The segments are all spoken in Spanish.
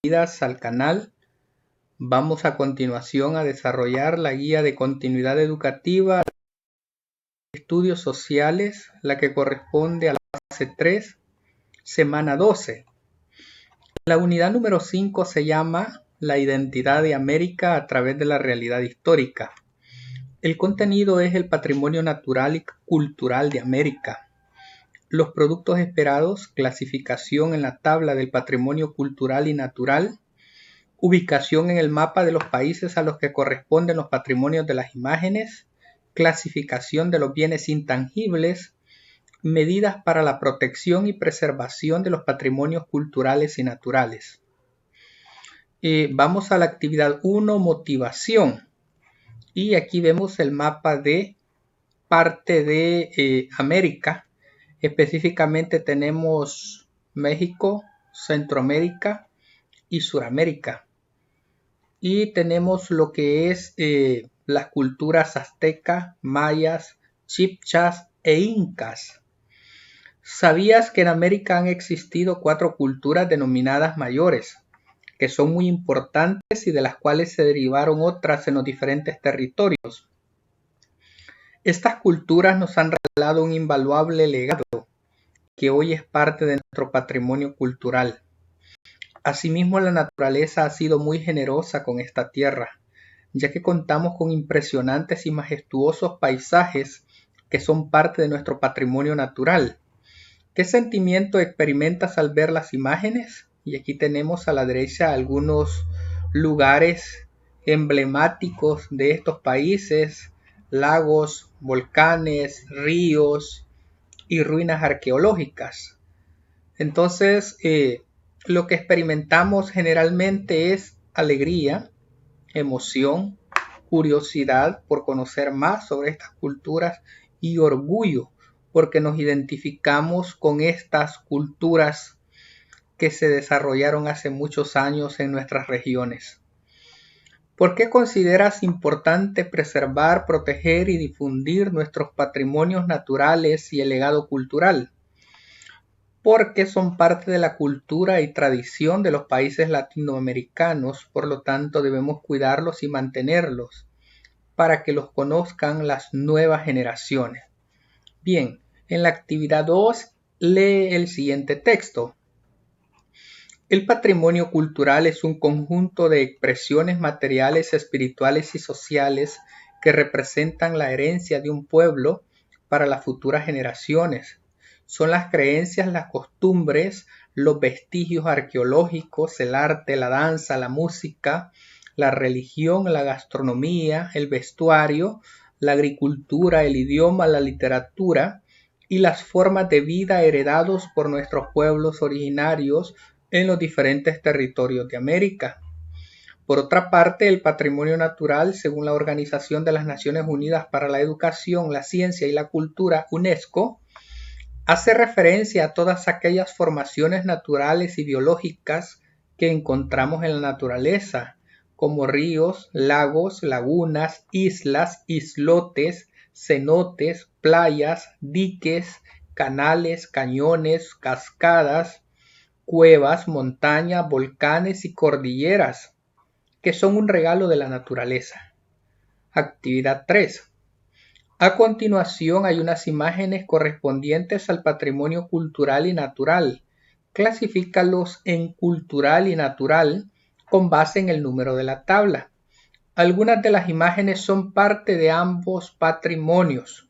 Bienvenidas al canal. Vamos a continuación a desarrollar la guía de continuidad educativa de estudios sociales, la que corresponde a la fase 3, semana 12. La unidad número 5 se llama La identidad de América a través de la realidad histórica. El contenido es el patrimonio natural y cultural de América. Los productos esperados, clasificación en la tabla del patrimonio cultural y natural, ubicación en el mapa de los países a los que corresponden los patrimonios de las imágenes, clasificación de los bienes intangibles, medidas para la protección y preservación de los patrimonios culturales y naturales. Vamos a la actividad 1, motivación. Y aquí vemos el mapa de parte de América. Específicamente tenemos México, Centroamérica y Suramérica. Y tenemos lo que es las culturas aztecas, mayas, chibchas e incas. ¿Sabías que en América han existido 4 culturas denominadas mayores, que son muy importantes y de las cuales se derivaron otras en los diferentes territorios? Estas culturas nos han regalado un invaluable legado que hoy es parte de nuestro patrimonio cultural. Asimismo, la naturaleza ha sido muy generosa con esta tierra, ya que contamos con impresionantes y majestuosos paisajes que son parte de nuestro patrimonio natural. ¿Qué sentimiento experimentas al ver las imágenes? Y aquí tenemos a la derecha algunos lugares emblemáticos de estos países, lagos, volcanes, ríos y ruinas arqueológicas. Entonces, lo que experimentamos generalmente es alegría, emoción, curiosidad por conocer más sobre estas culturas y orgullo porque nos identificamos con estas culturas que se desarrollaron hace muchos años en nuestras regiones. ¿Por qué consideras importante preservar, proteger y difundir nuestros patrimonios naturales y el legado cultural? Porque son parte de la cultura y tradición de los países latinoamericanos, por lo tanto debemos cuidarlos y mantenerlos para que los conozcan las nuevas generaciones. Bien, en la actividad 2 lee el siguiente texto. El patrimonio cultural es un conjunto de expresiones materiales, espirituales y sociales que representan la herencia de un pueblo para las futuras generaciones. Son las creencias, las costumbres, los vestigios arqueológicos, el arte, la danza, la música, la religión, la gastronomía, el vestuario, la agricultura, el idioma, la literatura y las formas de vida heredados por nuestros pueblos originarios en los diferentes territorios de América. Por otra parte, el patrimonio natural, según la Organización de las Naciones Unidas para la Educación, la Ciencia y la Cultura, UNESCO, hace referencia a todas aquellas formaciones naturales y biológicas que encontramos en la naturaleza, como ríos, lagos, lagunas, islas, islotes, cenotes, playas, diques, canales, cañones, cascadas, cuevas, montañas, volcanes y cordilleras, que son un regalo de la naturaleza. Actividad 3. A continuación hay unas imágenes correspondientes al patrimonio cultural y natural. Clasifícalos en cultural y natural con base en el número de la tabla. Algunas de las imágenes son parte de ambos patrimonios.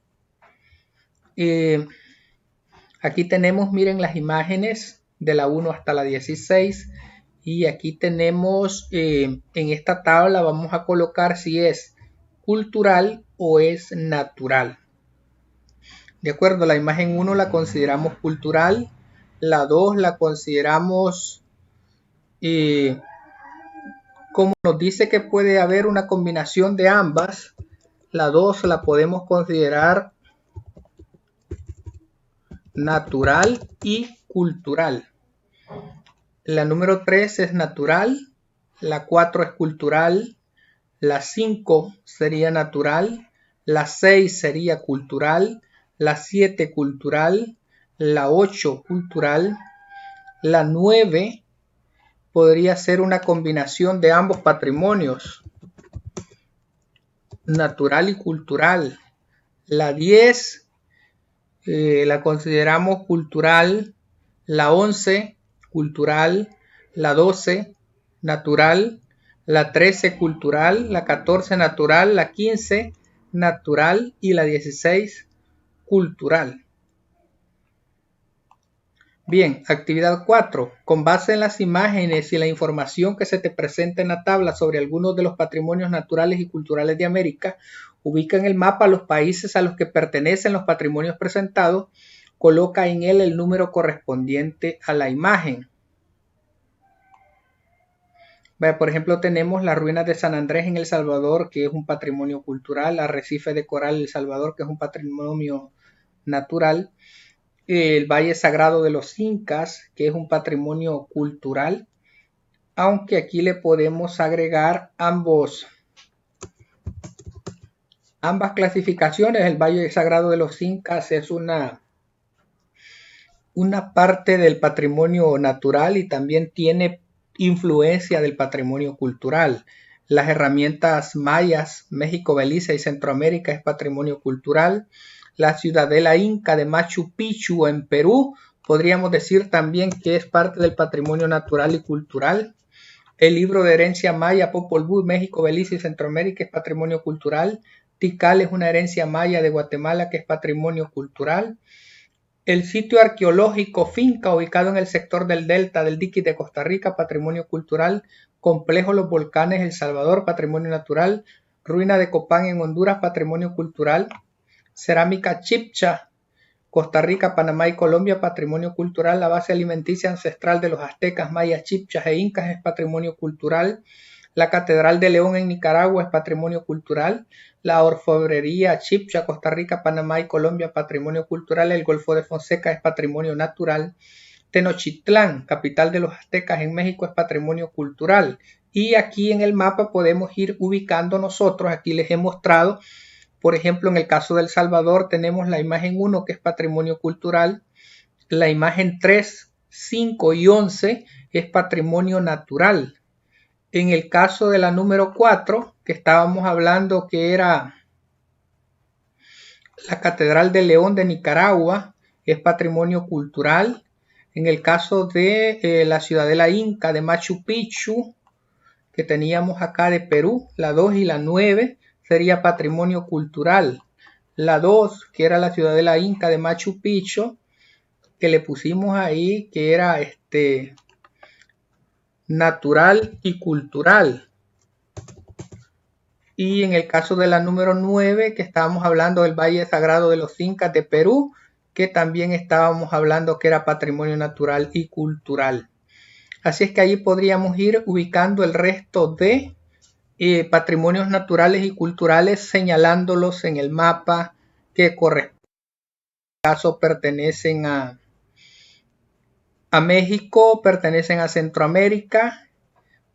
Aquí tenemos, miren las imágenes de la 1 hasta la 16 y aquí tenemos en esta tabla vamos a colocar si es cultural o es natural. De acuerdo, la imagen 1 la consideramos cultural, la 2 la consideramos como nos dice que puede haber una combinación de ambas, la 2 la podemos considerar natural y cultural. La número 3 es natural, la 4 es cultural, la 5 sería natural, la 6 sería cultural, la 7 cultural, la 8 cultural, la 9 podría ser una combinación de ambos patrimonios, natural y cultural. La 10 la consideramos cultural, la 11 cultural, la 12 natural, la 13 cultural, la 14 natural, la 15 natural y la 16 cultural. Bien, actividad 4. Con base en las imágenes y la información que se te presenta en la tabla sobre algunos de los patrimonios naturales y culturales de América, ubica en el mapa los países a los que pertenecen los patrimonios presentados, coloca en él el número correspondiente a la imagen. Por ejemplo, tenemos las ruinas de San Andrés en El Salvador, que es un patrimonio cultural, Arrecife de Coral en El Salvador, que es un patrimonio natural, el Valle Sagrado de los Incas, que es un patrimonio cultural, aunque aquí le podemos agregar ambas clasificaciones. El Valle Sagrado de los Incas es una parte del patrimonio natural y también tiene influencia del patrimonio cultural. Las herramientas mayas, México, Belice y Centroamérica es patrimonio cultural. La ciudadela inca de Machu Picchu en Perú, podríamos decir también que es parte del patrimonio natural y cultural. El libro de herencia maya Popol Vuh, México, Belice y Centroamérica es patrimonio cultural. Tikal es una herencia maya de Guatemala que es patrimonio cultural. El sitio arqueológico Finca, ubicado en el sector del delta del dique de Costa Rica, patrimonio cultural. Complejo Los Volcanes, El Salvador, patrimonio natural. Ruina de Copán en Honduras, patrimonio cultural. Cerámica Chibcha, Costa Rica, Panamá y Colombia, patrimonio cultural. La base alimenticia ancestral de los aztecas, mayas, chibchas e incas es patrimonio cultural. La Catedral de León en Nicaragua es patrimonio cultural. La orfebrería chibcha, Costa Rica, Panamá y Colombia, patrimonio cultural. El Golfo de Fonseca es patrimonio natural. Tenochtitlán, capital de los aztecas en México, es patrimonio cultural. Y aquí en el mapa podemos ir ubicando nosotros, aquí les he mostrado. Por ejemplo, en el caso de El Salvador tenemos la imagen 1 que es patrimonio cultural, la imagen 3, 5 y 11 es patrimonio natural. En el caso de la número 4, que estábamos hablando que era la Catedral de León de Nicaragua, es patrimonio cultural. En el caso de la ciudadela inca de Machu Picchu, que teníamos acá de Perú, la 2 y la 9, sería patrimonio cultural. La 2, que era la ciudadela inca de Machu Picchu, que le pusimos ahí, que era natural y cultural. Y en el caso de la número 9, que estábamos hablando del Valle Sagrado de los Incas de Perú, que también estábamos hablando que era patrimonio natural y cultural. Así es que ahí podríamos ir ubicando el resto de patrimonios naturales y culturales, señalándolos en el mapa que corresponden. En este caso pertenecen a México, pertenecen a Centroamérica,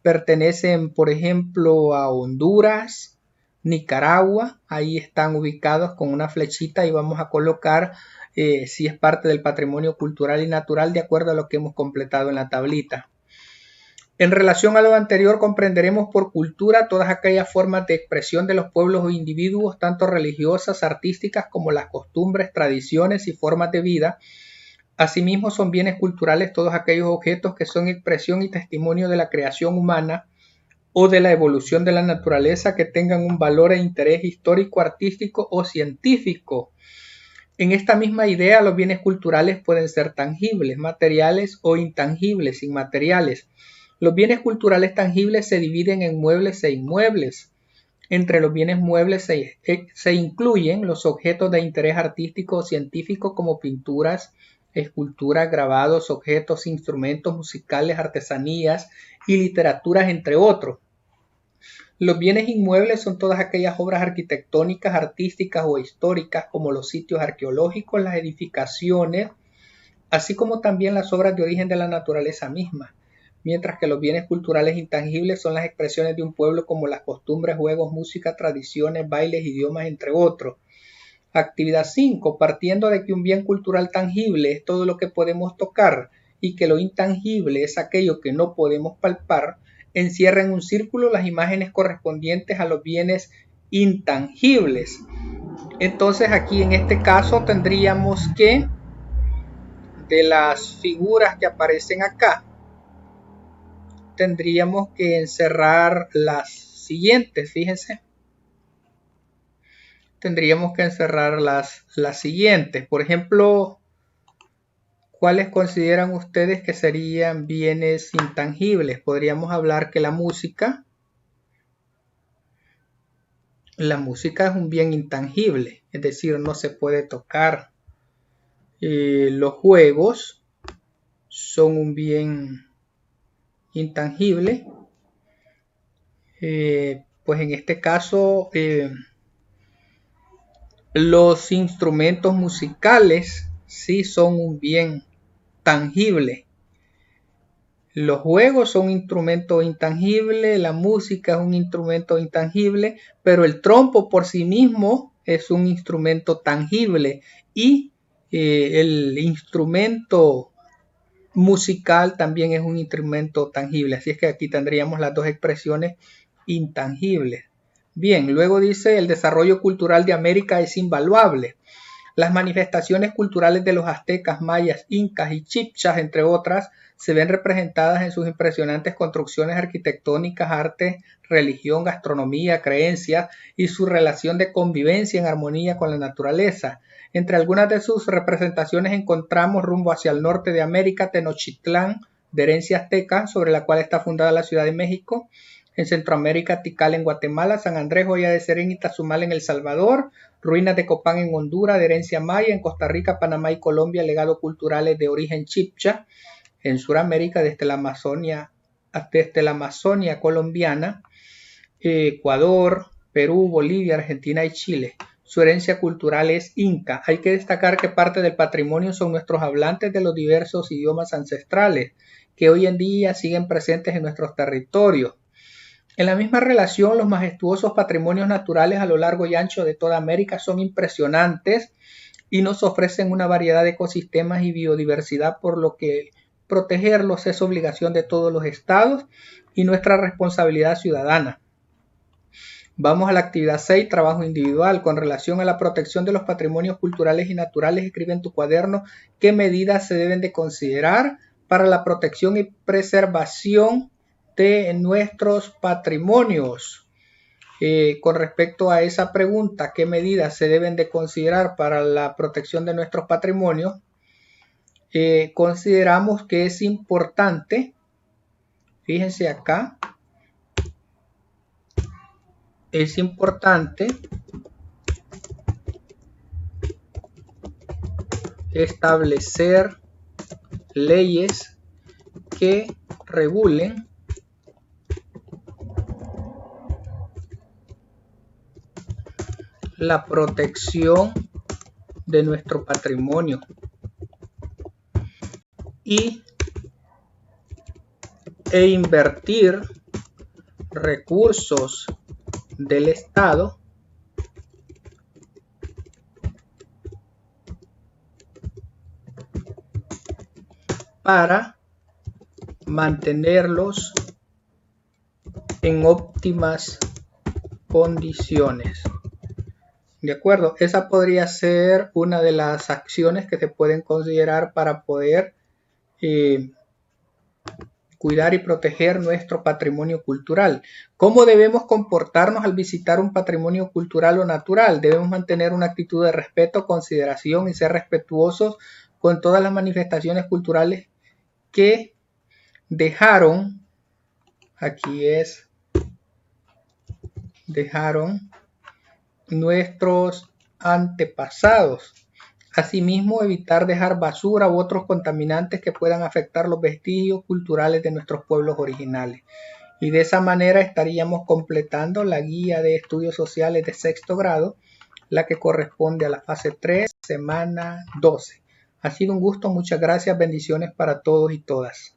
pertenecen por ejemplo a Honduras, Nicaragua, ahí están ubicados con una flechita y vamos a colocar si es parte del patrimonio cultural y natural de acuerdo a lo que hemos completado en la tablita. En relación a lo anterior, comprenderemos por cultura todas aquellas formas de expresión de los pueblos o individuos, tanto religiosas, artísticas, como las costumbres, tradiciones y formas de vida. Asimismo, son bienes culturales todos aquellos objetos que son expresión y testimonio de la creación humana o de la evolución de la naturaleza que tengan un valor e interés histórico, artístico o científico. En esta misma idea, los bienes culturales pueden ser tangibles, materiales o intangibles, inmateriales. Los bienes culturales tangibles se dividen en muebles e inmuebles. Entre los bienes muebles se incluyen los objetos de interés artístico o científico como pinturas, esculturas, grabados, objetos, instrumentos musicales, artesanías y literaturas, entre otros. Los bienes inmuebles son todas aquellas obras arquitectónicas, artísticas o históricas como los sitios arqueológicos, las edificaciones, así como también las obras de origen de la naturaleza misma. Mientras que los bienes culturales intangibles son las expresiones de un pueblo como las costumbres, juegos, música, tradiciones, bailes, idiomas, entre otros. Actividad 5. Partiendo de que un bien cultural tangible es todo lo que podemos tocar y que lo intangible es aquello que no podemos palpar, encierra en un círculo las imágenes correspondientes a los bienes intangibles. Entonces aquí en este caso tendríamos que, de las figuras que aparecen acá, tendríamos que encerrar las siguientes, fíjense. Tendríamos que encerrar las siguientes. Por ejemplo, ¿cuáles consideran ustedes que serían bienes intangibles? Podríamos hablar que la música es un bien intangible, es decir, no se puede tocar. Los juegos son un bien intangible. Pues en este caso, los instrumentos musicales sí son un bien tangible. Los juegos son un instrumento intangible, la música es un instrumento intangible, pero el trompo por sí mismo es un instrumento tangible y el instrumento musical también es un instrumento tangible. Así es que aquí tendríamos las dos expresiones intangibles. Bien, luego dice el desarrollo cultural de América es invaluable. Las manifestaciones culturales de los aztecas, mayas, incas y chipchas, entre otras, se ven representadas en sus impresionantes construcciones arquitectónicas, arte, religión, gastronomía, creencias y su relación de convivencia en armonía con la naturaleza. Entre algunas de sus representaciones encontramos rumbo hacia el norte de América, Tenochtitlán, de herencia azteca, sobre la cual está fundada la Ciudad de México. En Centroamérica, Tikal en Guatemala, San Andrés, Joya de Serén y Tazumal en El Salvador, ruinas de Copán en Honduras, de herencia maya, en Costa Rica, Panamá y Colombia, legados culturales de origen chipcha, en Sudamérica, desde la Amazonia colombiana, Ecuador, Perú, Bolivia, Argentina y Chile. Su herencia cultural es inca. Hay que destacar que parte del patrimonio son nuestros hablantes de los diversos idiomas ancestrales, que hoy en día siguen presentes en nuestros territorios. En la misma relación, los majestuosos patrimonios naturales a lo largo y ancho de toda América son impresionantes y nos ofrecen una variedad de ecosistemas y biodiversidad, por lo que protegerlos es obligación de todos los estados y nuestra responsabilidad ciudadana. Vamos a la actividad 6, trabajo individual. Con relación a la protección de los patrimonios culturales y naturales, escribe en tu cuaderno qué medidas se deben de considerar para la protección y preservación de nuestros patrimonios. Con respecto a esa pregunta, ¿qué medidas se deben de considerar para la protección de nuestros patrimonios? Consideramos que es importante, fíjense acá, es importante establecer leyes que regulen la protección de nuestro patrimonio e invertir recursos del Estado para mantenerlos en óptimas condiciones. ¿De acuerdo? Esa podría ser una de las acciones que se pueden considerar para poder cuidar y proteger nuestro patrimonio cultural. ¿Cómo debemos comportarnos al visitar un patrimonio cultural o natural? Debemos mantener una actitud de respeto, consideración y ser respetuosos con todas las manifestaciones culturales que dejaron nuestros antepasados. Asimismo, evitar dejar basura u otros contaminantes que puedan afectar los vestigios culturales de nuestros pueblos originales. Y de esa manera estaríamos completando la guía de estudios sociales de sexto grado, la que corresponde a la fase 3, semana 12. Ha sido un gusto, muchas gracias, bendiciones para todos y todas.